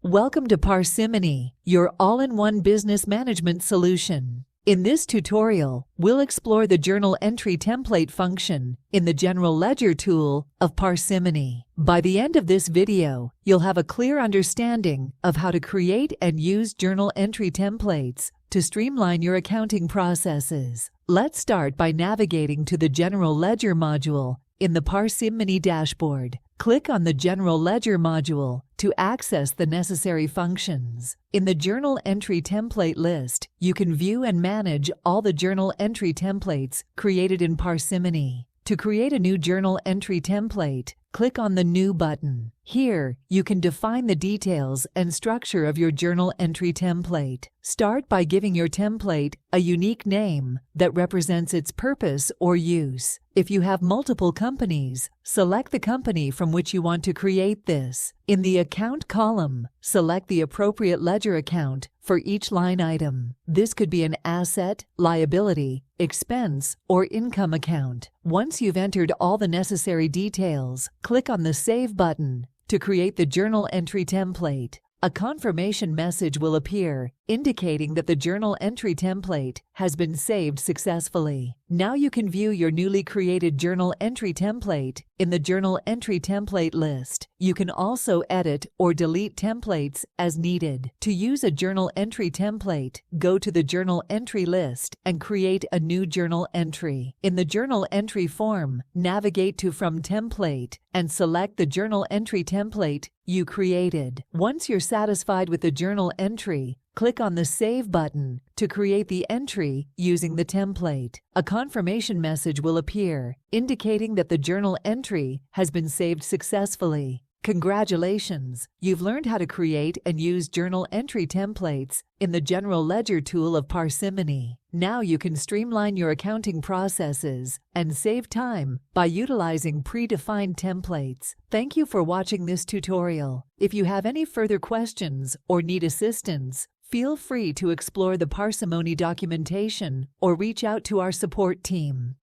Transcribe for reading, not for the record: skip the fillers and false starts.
Welcome to Parsimony, your all-in-one business management solution. In this tutorial, we'll explore the journal entry template function in the General Ledger tool of Parsimony. By the end of this video, you'll have a clear understanding of how to create and use journal entry templates to streamline your accounting processes. Let's start by navigating to the General Ledger module in the Parsimony dashboard. Click on the General Ledger module to access the necessary functions. In the Journal Entry Template list, you can view and manage all the journal entry templates created in Parsimony. To create a new journal entry template, click on the New button. Here, you can define the details and structure of your journal entry template. Start by giving your template a unique name that represents its purpose or use. If you have multiple companies, select the company from which you want to create this. In the Account column, select the appropriate ledger account for each line item. This could be an asset, liability, expense, or income account. Once you've entered all the necessary details, click on the Save button to create the journal entry template. A confirmation message will appear indicating that the journal entry template has been saved successfully. Now you can view your newly created journal entry template in the Journal Entry Template list. You can also edit or delete templates as needed. To use a journal entry template, go to the Journal Entry list and create a new journal entry. In the Journal Entry form, navigate to From Template and select the journal entry template you created. Once you're satisfied with the journal entry, click on the Save button to create the entry using the template. A confirmation message will appear indicating that the journal entry has been saved successfully. Congratulations! You've learned how to create and use journal entry templates in the General Ledger tool of Parsimony. Now you can streamline your accounting processes and save time by utilizing predefined templates. Thank you for watching this tutorial. If you have any further questions or need assistance, feel free to explore the Parsimony documentation or reach out to our support team.